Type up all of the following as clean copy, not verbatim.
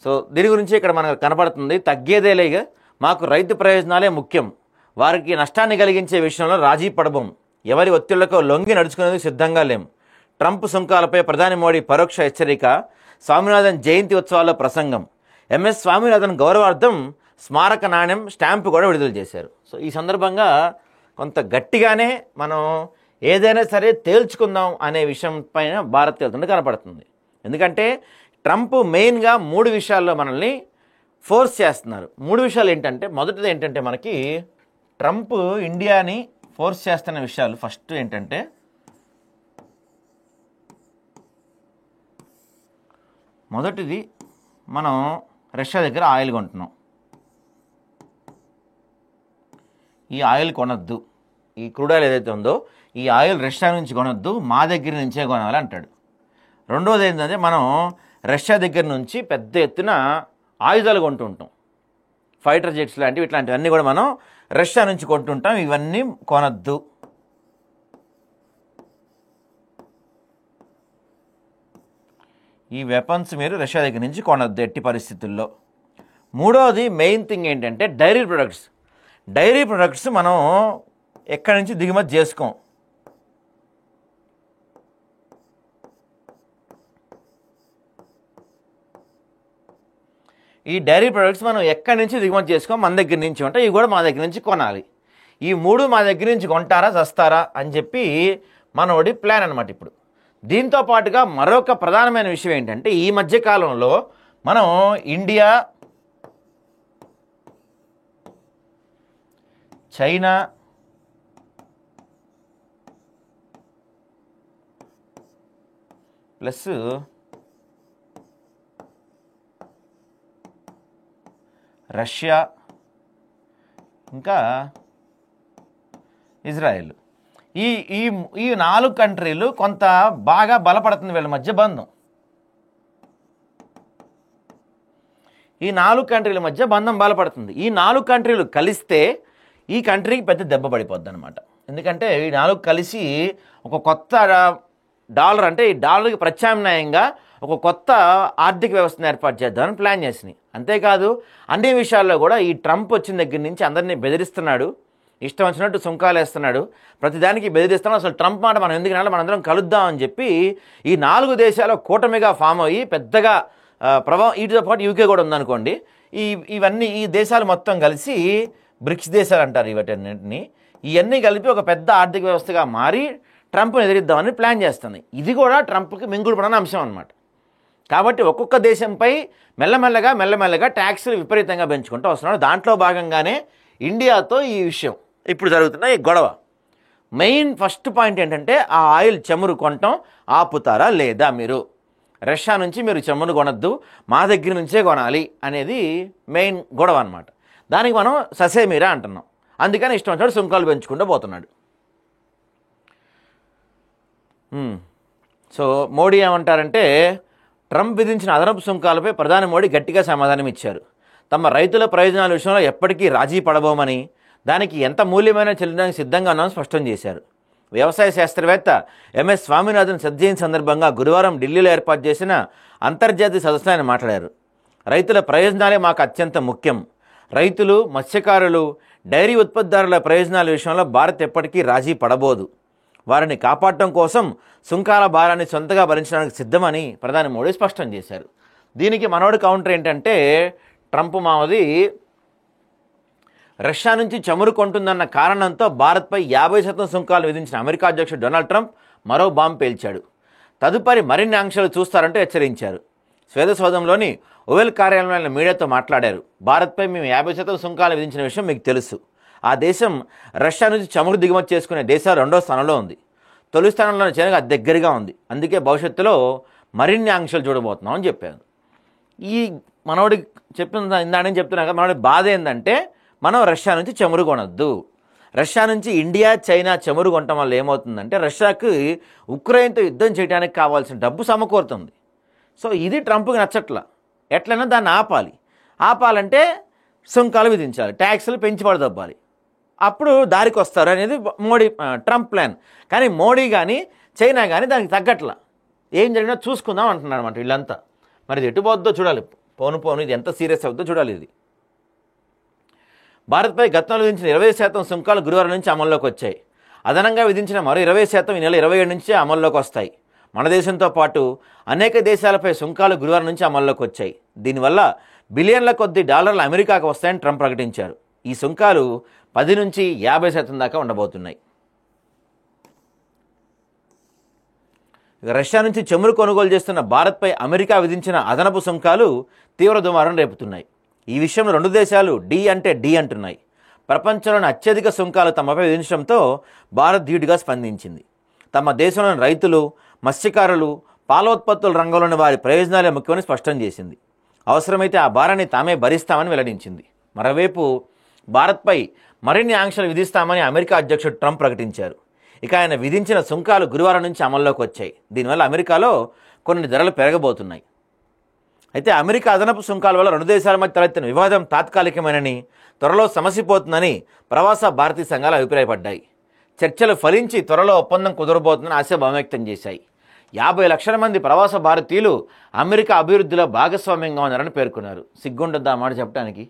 So దీని గురించి ఇక్కడ మనకు కనపడుతుంది. తగ్గేదేలే, మాకు రైతు ప్రయోజనాలే ముఖ్యం, వారికి నష్టాన్ని కలిగించే విషయంలో రాజీ పడబోం, ఎవరి ఒత్తిళ్లకు లొంగి నడుచుకునేందుకు సిద్ధంగా లేం. ట్రంప్ సుంకాలపై ప్రధాని మోడీ పరోక్ష హెచ్చరిక. స్వామినాథన్ జయంతి ఉత్సవాల్లో ప్రసంగం. ఎంఎస్ స్వామినాథన్ గౌరవార్థం స్మారక నాణ్యం స్టాంపు కూడా విడుదల చేశారు. సో ఈ సందర్భంగా కొంత గట్టిగానే మనం ఏదైనా సరే తేల్చుకుందాం అనే విషయం పైన భారత్ వెళ్తుంటే కనపడుతుంది. ఎందుకంటే ట్రంప్ మెయిన్గా 3 విషయాల్లో మనల్ని ఫోర్స్ చేస్తున్నారు. 3 విషయాలు ఏంటంటే, మొదటిది ఏంటంటే మనకి ట్రంప్ ఇండియాని ఫోర్స్ చేస్తున్న విషయాలు. ఫస్ట్ ఏంటంటే మొదటిది, మనం రష్యా దగ్గర ఆయిల్ కొంటున్నాం, ఈ ఆయిల్ కొనొద్దు, ఈ క్రూడ్ ఆయిల్ ఏదైతే ఉందో ఈ ఆయిల్ రష్యా నుంచి కొనొద్దు, మా దగ్గర నుంచే కొనాలి అంటాడు. రెండోది ఏంటంటే, మనం రష్యా దగ్గర నుంచి పెద్ద ఎత్తున ఆయుధాలు కొంటూ ఉంటాం, ఫైటర్ జెట్స్ లాంటివి, ఇట్లాంటివన్నీ కూడా మనం రష్యా నుంచి కొంటుంటాం, ఇవన్నీ కొనొద్దు. ఈ వెపన్స్ మీరు రష్యా దగ్గర నుంచి కొనొద్దు ఎట్టి పరిస్థితుల్లో. మూడవది మెయిన్ థింగ్ ఏంటంటే డైరీ ప్రొడక్ట్స్. డైరీ ప్రొడక్ట్స్ మనం ఎక్కడి నుంచి దిగుమతి చేసుకోం. ఈ డైరీ ప్రొడక్ట్స్ మనం ఎక్కడి నుంచి దిగుమతి చేసుకోం, మన దగ్గర నుంచి ఉంటాయి, ఇవి కూడా మా దగ్గర నుంచి కొనాలి. ఈ 3 మా దగ్గర నుంచి కొంటారా చస్తారా అని చెప్పి మనోడి ప్లాన్ అనమాట. ఇప్పుడు దీంతో పాటుగా మరొక ప్రధానమైన విషయం ఏంటంటే, ఈ మధ్యకాలంలో మనం ఇండియా, చైనా, ప్లస్ రష్యా, ఇంకా ఇజ్రాయెల్, ఈ ఈ ఈ 4 కంట్రీలు కొంత బాగా బలపడుతుంది వీళ్ళ మధ్య బంధం. ఈ 4 కంట్రీల మధ్య బంధం బలపడుతుంది. ఈ 4 కంట్రీలు కలిస్తే ఈ కంట్రీకి పెద్ద దెబ్బ పడిపోద్ది అనమాట. ఎందుకంటే ఈ 4 కలిసి ఒక కొత్త డాలర్, అంటే ఈ డాలర్కి ప్రత్యామ్నాయంగా ఒక కొత్త ఆర్థిక వ్యవస్థను ఏర్పాటు చేద్దామని ప్లాన్ చేసినాయి. అంతేకాదు అన్ని విషయాల్లో కూడా ఈ ట్రంప్ వచ్చిన దగ్గర నుంచి అందరినీ బెదిరిస్తున్నాడు, ఇష్టం వచ్చినట్టు సుంకాలు వేస్తున్నాడు, ప్రతిదానికి బెదిరిస్తున్నాడు. అసలు ట్రంప్ మాట మనం ఎందుకు వినాలి, మనందరం కలుద్దామని చెప్పి ఈ 4 దేశాల కూటమిగా ఫామ్ అయ్యి పెద్దగా ప్రభావం, వీటితో పాటు యూకే కూడా ఉందనుకోండి, ఇవన్నీ ఈ దేశాలు మొత్తం కలిసి బ్రిక్స్ దేశాలు అంటారు వీటన్నింటినీ, ఇవన్నీ కలిపి ఒక పెద్ద ఆర్థిక వ్యవస్థగా మారి ట్రంప్ని ఎదిరిద్దామని ప్లాన్ చేస్తుంది. ఇది కూడా ట్రంప్కి మింగుడుపడని అంశం అనమాట. కాబట్టి ఒక్కొక్క దేశంపై మెల్లమెల్లగా ట్యాక్సులు విపరీతంగా పెంచుకుంటూ వస్తున్నాడు. దాంట్లో భాగంగానే ఇండియాతో ఈ విషయం ఇప్పుడు జరుగుతున్న ఈ గొడవ. మెయిన్ ఫస్ట్ పాయింట్ ఏంటంటే, ఆ ఆయిల్ చమురు కొనటం ఆపుతారా లేదా మీరు, రష్యా నుంచి మీరు చమురు కొనద్దు, మా దగ్గర నుంచే కొనాలి అనేది మెయిన్ గొడవ అనమాట. దానికి మనం ససేమిరా అంటున్నాం. అందుకని ఇష్టం వచ్చినట్టు సుంకాలు పెంచుకుంటూ పోతున్నాడు. సో మోడీ ఏమంటారంటే, ట్రంప్ విధించిన అదనపు సుంకాలపై ప్రధాని మోడీ గట్టిగా సమాధానం ఇచ్చారు. తమ రైతుల ప్రయోజనాల విషయంలో ఎప్పటికీ రాజీ పడబోమని, దానికి ఎంత మూల్యమైన చెల్లించడానికి సిద్ధంగా ఉన్నామని స్పష్టం చేశారు. వ్యవసాయ శాస్త్రవేత్త ఎంఎస్ స్వామినాథన్ జయంతి సందర్భంగా గురువారం ఢిల్లీలో ఏర్పాటు చేసిన అంతర్జాతీయ సదస్సులో ఆయన మాట్లాడారు. రైతుల ప్రయోజనాలే మాకు అత్యంత ముఖ్యం, రైతులు, మత్స్యకారులు, డైరీ ఉత్పత్తిదారుల ప్రయోజనాల విషయంలో భారత్ ఎప్పటికీ రాజీ పడబోదు, వారిని కాపాడటం కోసం సుంకాల భారాన్ని సొంతగా భరించడానికి సిద్ధమని ప్రధాని మోడీ స్పష్టం చేశారు. దీనికి మనోడి కౌంటర్ ఏంటంటే, ట్రంప్ మావది రష్యా నుంచి చమురు కొంటుందన్న కారణంతో భారత్పై 50% సుంకాలు విధించిన అమెరికా అధ్యక్షుడు డొనాల్డ్ ట్రంప్ మరో బాంబు పేల్చాడు. తదుపరి మరిన్ని ఆంక్షలు చూస్తారంటూ హెచ్చరించారు. శ్వేతసౌధంలోని ఓవెల్ కార్యాలయంలో మీడియాతో మాట్లాడారు. భారత్పై మేము 50% సుంకాలు విధించిన విషయం మీకు తెలుసు. ఆ దేశం రష్యా నుంచి చమురు దిగుమతి చేసుకునే దేశాలు 2వ స్థానంలో ఉంది. తొలి స్థానంలోని చైనాకు అతి దగ్గరగా ఉంది. అందుకే భవిష్యత్తులో మరిన్ని ఆంక్షలు చూడబోతున్నాం అని చెప్పారు. ఈ మనోడి ఇందాడని చెప్తున్నా కదా, మనోడి బాధ ఏంటంటే, మనం రష్యా నుంచి చమురు కొనొద్దు. రష్యా నుంచి ఇండియా, చైనా చమురు కొనటం వల్ల ఏమవుతుందంటే, రష్యాకి ఉక్రెయిన్తో యుద్ధం చేయడానికి కావాల్సిన డబ్బు సమకూరుతుంది. సో ఇది ట్రంప్కి నచ్చట్లా. ఎట్లయినా దాన్ని ఆపాలంటే సుంకాలు విధించాలి, ట్యాక్సులు పెంచి పడదబ్బాలి, అప్పుడు దారికి వస్తారు అనేది ట్రంప్ ప్లాన్. కానీ మోడీ కానీ చైనా కానీ దానికి తగ్గట్లా. ఏం జరిగినా చూసుకుందాం అంటున్నారు అన్నమాట వీళ్ళంతా. మరి ఎటు పోద్దో చూడాలి. పోను పోను ఇది ఎంత సీరియస్ అవుతుందో చూడాలి. ఇది భారత్పై గతంలో విధించిన 20% సుంకాలు గురువారం నుంచి అమల్లోకి వచ్చాయి. అదనంగా విధించిన మరో 20% ఈ నెల 27 నుంచే అమల్లోకి వస్తాయి. మన దేశంతో పాటు అనేక దేశాలపై సుంకాలు గురువారం నుంచి అమల్లోకి వచ్చాయి. దీనివల్ల బిలియన్ల కొద్ది డాలర్లు అమెరికాకు వస్తాయని ట్రంప్ ప్రకటించారు. ఈ సుంకాలు 10 నుంచి 50% దాకా ఉండబోతున్నాయి. రష్యా నుంచి చమురు కొనుగోలు చేస్తున్న భారత్పై అమెరికా విధించిన అదనపు సుంకాలు తీవ్ర దుమారం రేపుతున్నాయి. ఈ విషయంలో రెండు దేశాలు డి అంటే డి అంటున్నాయి. ప్రపంచంలోని అత్యధిక సుంకాలు తమపై విధించడంతో భారత్ ధీటుగా స్పందించింది. తమ దేశంలోని రైతులు, మత్స్యకారులు, పాలోత్పత్తుల రంగంలోని వారి ప్రయోజనాలే ముఖ్యమని స్పష్టం చేసింది. అవసరమైతే ఆ భారాన్ని తామే భరిస్తామని వెల్లడించింది. మరోవైపు భారత్పై మరిన్ని ఆంక్షలు విధిస్తామని అమెరికా అధ్యక్షుడు ట్రంప్ ప్రకటించారు. ఇక ఆయన విధించిన సుంకాలు గురువారం నుంచి అమల్లోకి వచ్చాయి. దీనివల్ల అమెరికాలో కొన్ని ధరలు పెరగబోతున్నాయి. అయితే అమెరికా అదనపు సుంకాల వల్ల రెండు దేశాల మధ్య తలెత్తిన వివాదం తాత్కాలికమేనని, త్వరలో సమసిపోతుందని ప్రవాస భారతీయ సంఘాలు అభిప్రాయపడ్డాయి. చర్చలు ఫలించి త్వరలో ఒప్పందం కుదరబోతుందని ఆశాభావం వ్యక్తం చేశాయి. 50 లక్షల మంది ప్రవాస భారతీయులు అమెరికా అభివృద్ధిలో భాగస్వామ్యంగా ఉన్నారని పేర్కొన్నారు. సిగ్గుండొద్దా మాట చెప్పడానికి?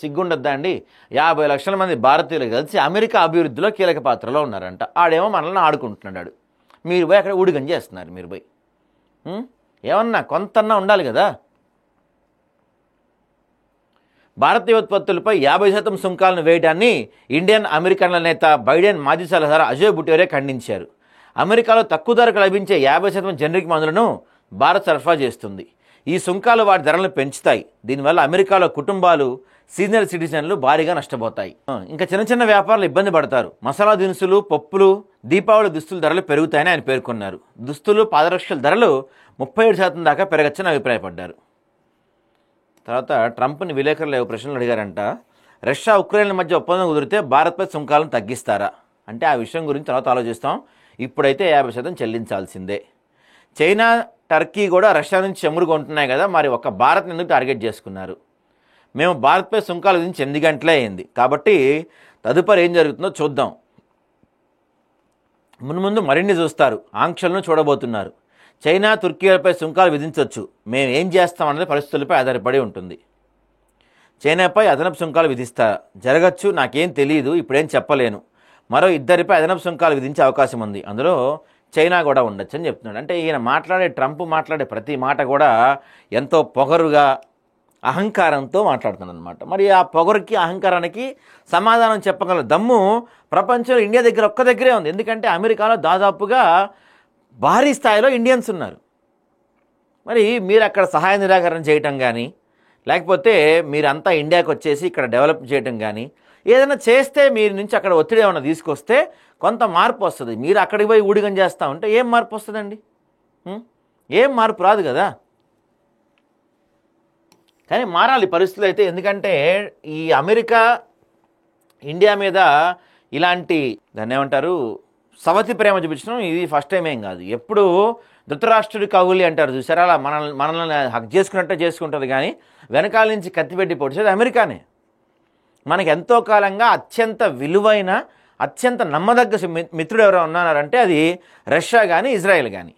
సిగ్గుండొద్దా అండి? 50 లక్షల మంది భారతీయులు కలిసి అమెరికా అభివృద్ధిలో కీలక పాత్రలో ఉన్నారంట. ఆడేమో మనల్ని ఆడుకుంటున్నాడు. మీరు పోయి అక్కడ ఊడిగం చేస్తున్నారు. మీరు పోయి ఏమన్నా కొంతన్నా ఉండాలి కదా. భారతీయ ఉత్పత్తులపై 50% సుంకాలను వేయడాన్ని ఇండియన్ అమెరికన్ల నేత బైడెన్ మాజీ సలహాదారు అజయ్ బుటేరే ఖండించారు. అమెరికాలో తక్కువ ధరకు లభించే 50% జనరిక్ మందులను భారత్ సరఫరా చేస్తుంది. ఈ సుంకాలు వాటి ధరలను పెంచుతాయి. దీనివల్ల అమెరికాలో కుటుంబాలు, సీనియర్ సిటిజన్లు భారీగా నష్టపోతాయి. ఇంకా చిన్న చిన్న వ్యాపారులు ఇబ్బంది పడతారు. మసాలా దినుసులు, పప్పులు, దీపావళి దుస్తుల ధరలు పెరుగుతాయని ఆయన పేర్కొన్నారు. దుస్తులు, పాదరక్షల ధరలు 37% దాకా పెరగచ్చని అభిప్రాయపడ్డారు. తర్వాత ట్రంప్ని విలేకరులు ప్రశ్నలు అడిగారంట. రష్యా, ఉక్రెయిన్ల మధ్య ఒప్పందం కుదిరితే భారత్పై సుంకాలను తగ్గిస్తారా అంటే ఆ విషయం గురించి తర్వాత ఆలోచిస్తాం. ఇప్పుడైతే 50% చెల్లించాల్సిందే. చైనా, టర్కీ కూడా రష్యా నుంచి చమురు కొంటున్నాయి కదా, మరి ఒక్క భారత్ని ఎందుకు టార్గెట్ చేసుకున్నారు? మేము భారత్పై సుంకాలు విధించి 8 గంటలే అయింది కాబట్టి తదుపరి ఏం జరుగుతుందో చూద్దాం. మున్ముందు మరిన్ని చూస్తారు. ఆంక్షలను చూడబోతున్నారు. చైనా, తుర్కీలపై సుంకాలు విధించవచ్చు. మేము ఏం చేస్తామన్నది పరిస్థితులపై ఆధారపడి ఉంటుంది. చైనాపై అదనపు సుంకాలు విధిస్తారా? జరగచ్చు, నాకేం తెలియదు, ఇప్పుడేం చెప్పలేను. మరో 2 అదనపు సుంకాలు విధించే అవకాశం ఉంది. అందులో చైనా కూడా ఉండొచ్చు అని చెప్తున్నాడు. అంటే ఈయన ట్రంప్ మాట్లాడే ప్రతి మాట కూడా ఎంతో పొగరుగా, అహంకారంతో మాట్లాడుతున్నాడు అనమాట. మరి ఆ పొగరుకి, అహంకారానికి సమాధానం చెప్పగల దమ్ము ప్రపంచంలో ఇండియా దగ్గర ఒక్క దగ్గరే ఉంది. ఎందుకంటే అమెరికాలో దాదాపుగా భారీ స్థాయిలో ఇండియన్స్ ఉన్నారు. మరి మీరు అక్కడ సహాయ నిరాకరణ చేయటం కానీ, లేకపోతే మీరంతా ఇండియాకి వచ్చేసి ఇక్కడ డెవలప్ చేయటం కానీ ఏదైనా చేస్తే మీరు నుంచి అక్కడ ఒత్తిడి ఏమైనా తీసుకొస్తే కొంత మార్పు వస్తుంది. మీరు అక్కడికి పోయి ఊడిగం చేస్తూ ఉంటే ఏం మార్పు వస్తుందండి? ఏం మార్పు రాదు కదా. కానీ మారాలి పరిస్థితులు అయితే. ఎందుకంటే ఈ అమెరికా ఇండియా మీద ఇలాంటి దాన్ని ఏమంటారు, సవతి ప్రేమ చూపించడం ఇది ఫస్ట్ టైం ఏం కాదు. ఎప్పుడు ధృతరాష్ట్రుడి కౌగులి అంటారు చూసారా, అలా మనల్ని హక్ చేసుకున్నట్టే చేసుకుంటుంది. కానీ వెనకాల నుంచి కత్తిపెట్టి పొడిచేది అమెరికానే. మనకి ఎంతో కాలంగా అత్యంత విలువైన, అత్యంత నమ్మదగ్గ మిత్రుడు ఎవరైనా ఉన్నారంటే అది రష్యా కానీ, ఇజ్రాయెల్ కానీ.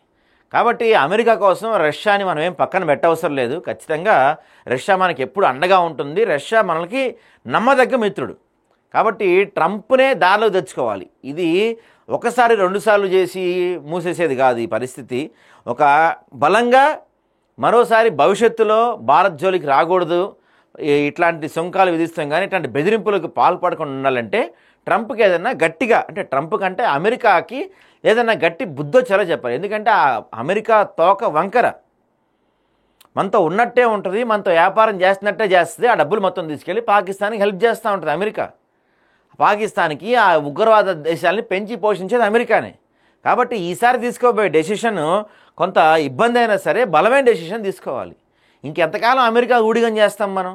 కాబట్టి అమెరికా కోసం రష్యాని మనం ఏం పక్కన పెట్టవసరం లేదు. ఖచ్చితంగా రష్యా మనకి ఎప్పుడు అండగా ఉంటుంది. రష్యా మనకి నమ్మదగ్గ మిత్రుడు. కాబట్టి ట్రంప్నే దారిలో తెచ్చుకోవాలి. ఇది ఒకసారి 2 సార్లు చేసి మూసేసేది కాదు ఈ పరిస్థితి. ఒక బలంగా మరోసారి భవిష్యత్తులో భారత్ జోలికి రాకూడదు, ఇట్లాంటి సుంకాలు విధిస్తాం కానీ ఇట్లాంటి బెదిరింపులకు పాల్పడకుండా ఉండాలంటే ట్రంప్కి ఏదైనా గట్టిగా, అంటే ట్రంప్ కంటే అమెరికాకి ఏదైనా గట్టి బుద్ధొచ్చేలా చెప్పాలి. ఎందుకంటే ఆ అమెరికా తోక వంకర, మనతో ఉన్నట్టే ఉంటుంది, మనతో వ్యాపారం చేస్తున్నట్టే చేస్తుంది. ఆ డబ్బులు మొత్తం తీసుకెళ్ళి పాకిస్తాన్కి హెల్ప్ చేస్తూ ఉంటుంది అమెరికా. పాకిస్తాన్కి ఆ ఉగ్రవాద దేశాలని పెంచి పోషించేది అమెరికానే. కాబట్టి ఈసారి తీసుకోబోయే డెసిషన్ కొంత ఇబ్బంది అయినా సరే బలమైన డెసిషన్ తీసుకోవాలి. ఇంకెంతకాలం అమెరికా ఊడిగం చేస్తాం మనం?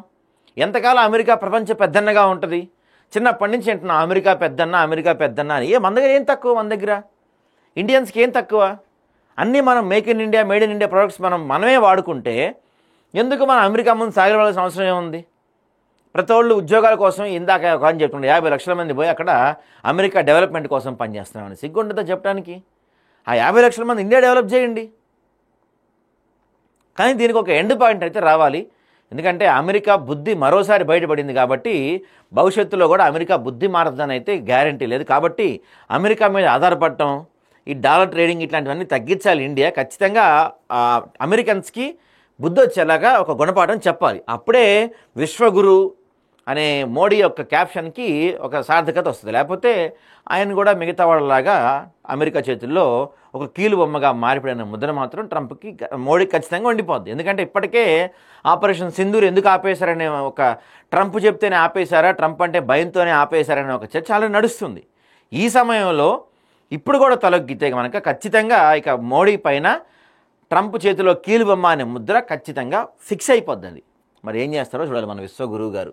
ఎంతకాలం అమెరికా ప్రపంచ పెద్దన్నగా ఉంటుంది? చిన్నప్పటి నుంచి అంటున్నాం అమెరికా పెద్దన్న, అమెరికా పెద్దన్న అని. మన దగ్గర ఏం తక్కువ? మన దగ్గర ఇండియన్స్కి ఏం తక్కువ? అన్నీ మనం make in India, made in India products మనమే వాడుకుంటే ఎందుకు మనం అమెరికా ముందు సాగవలసిన అవసరం ఏముంది? ప్రతి వాళ్ళు ఉద్యోగాల కోసం ఇందాక అని చెప్తుండే 50 లక్షల మంది పోయి అక్కడ అమెరికా డెవలప్మెంట్ కోసం పనిచేస్తున్నామని సిగ్గుంటుందా చెప్పడానికి? ఆ 50 లక్షల మంది ఇండియా డెవలప్ చేయండి. కానీ దీనికి ఒక ఎండ్ పాయింట్ అయితే రావాలి. ఎందుకంటే అమెరికా బుద్ధి మరోసారి బయటపడింది కాబట్టి భవిష్యత్తులో కూడా అమెరికా బుద్ధి మారదని అయితే గ్యారంటీ లేదు. కాబట్టి అమెరికా మీద ఆధారపడటం, ఈ డాలర్ ట్రేడింగ్ ఇట్లాంటివన్నీ తగ్గించాలి ఇండియా. ఖచ్చితంగా అమెరికన్స్కి బుద్ధి వచ్చేలాగా ఒక గుణపాఠం చెప్పాలి. అప్పుడే విశ్వగురు అనే మోడీ యొక్క క్యాప్షన్కి ఒక సార్థకత వస్తుంది. లేకపోతే ఆయన కూడా మిగతా వాళ్ళలాగా అమెరికా చేతుల్లో ఒక కీలు బొమ్మగా మారిపోయిన ముద్ర మాత్రం ట్రంప్కి, మోడీకి ఖచ్చితంగా ఉండిపోద్ది. ఎందుకంటే ఇప్పటికే ఆపరేషన్ సింధూర్ ఎందుకు ఆపేశారనే ఒక ట్రంప్ చెప్తేనే ఆపేశారా, ట్రంప్ అంటే భయంతోనే ఆపేశారనే ఒక చర్చ అలా నడుస్తుంది. ఈ సమయంలో ఇప్పుడు కూడా తలొగ్గితే కనుక ఖచ్చితంగా ఇక మోడీ పైన ట్రంప్ చేతిలో కీలు బొమ్మ అనే ముద్ర ఖచ్చితంగా ఫిక్స్ అయిపోద్ది. మరి ఏం చేస్తారో చూడాలి మన విశ్వగురువు గారు.